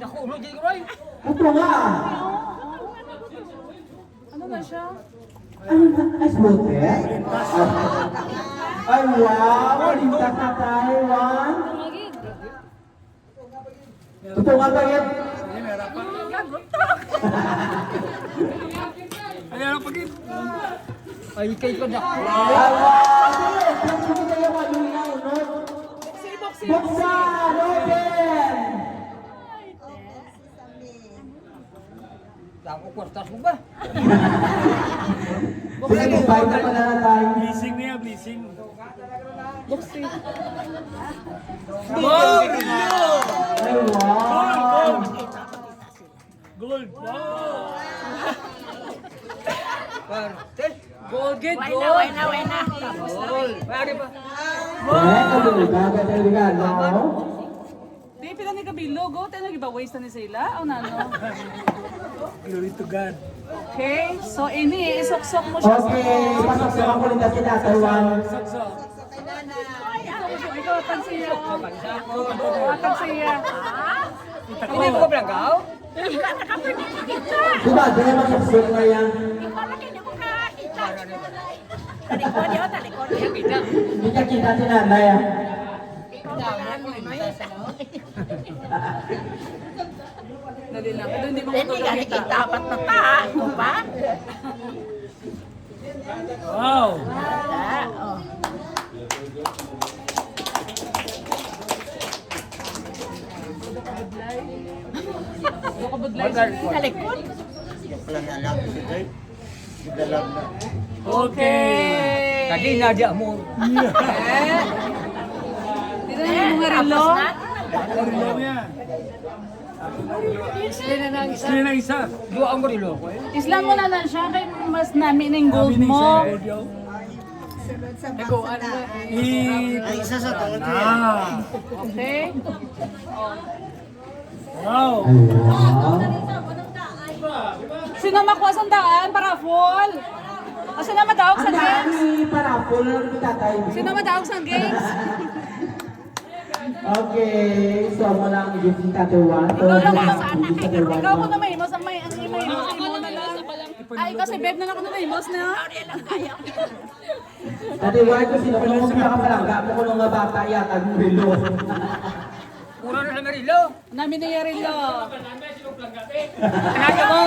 Naku, ulo, di ko rin. Ito nga. Ano na siya? Ano na? Ay, smoothie? Ay, wow! Lintas na tayo, Juan. Totoo nga ba yan? Ay, kay ko na. Ay, wow! Sige, kayo maluhin ang unod. Buksan! Open! Ako, kwartas mo ba? Sige, bye na pala na tayo. Blessing niya, blessing. Ay, wow! Gold. Wow. Gold, get Why gold. na, why na, why na? Pwede ba? Eh, ano ba? Gagawin regalo. Di, pila ni Kabilo. Go, tayo nag-giveaways na ni sila. O na, no? Glory to God. Okay, so ini, isok-sok mo siya. Okay, pasok ako rin kasi nasa Juan. Ikaw, atag siya. Atag siya. Hindi ko ba langgaw? Diba, di naman suksok na yan. Talikod yun, talikod yun. Hindi ka kita si nanay ah. Dali lang. Ito hindi mo Hindi ka nakita, apat na ta. Ano ba? Wow. Oh. Talikod. Okay. Kadi na di mo. Dito na yung mga relo. Rilo niya. Sila na isa. Dua ang rilo ko. Islam mo na lang siya kay mas nami ng gold Kami mo. sa radio. Nagoan mo. Isa sa tawag na. Okay? Wow. Ay, wow. Sino makuha sa daan para full? O sino madawag sa Ang daan games? ni Parapol na rin tatay. Sino madawag sa games? Okay, so mo lang i-gift ni Tate Juan. Ikaw lang ko Tate Juan. Ikaw ko na may imos ang may imos na lang. Ay, kasi babe na lang ako na may imos na. Tate Juan, kung sino ko nung pinakamalangga mo ko nung bata yata ng relo. Mura na sa rilo. Nami na yarilo. Ano mo?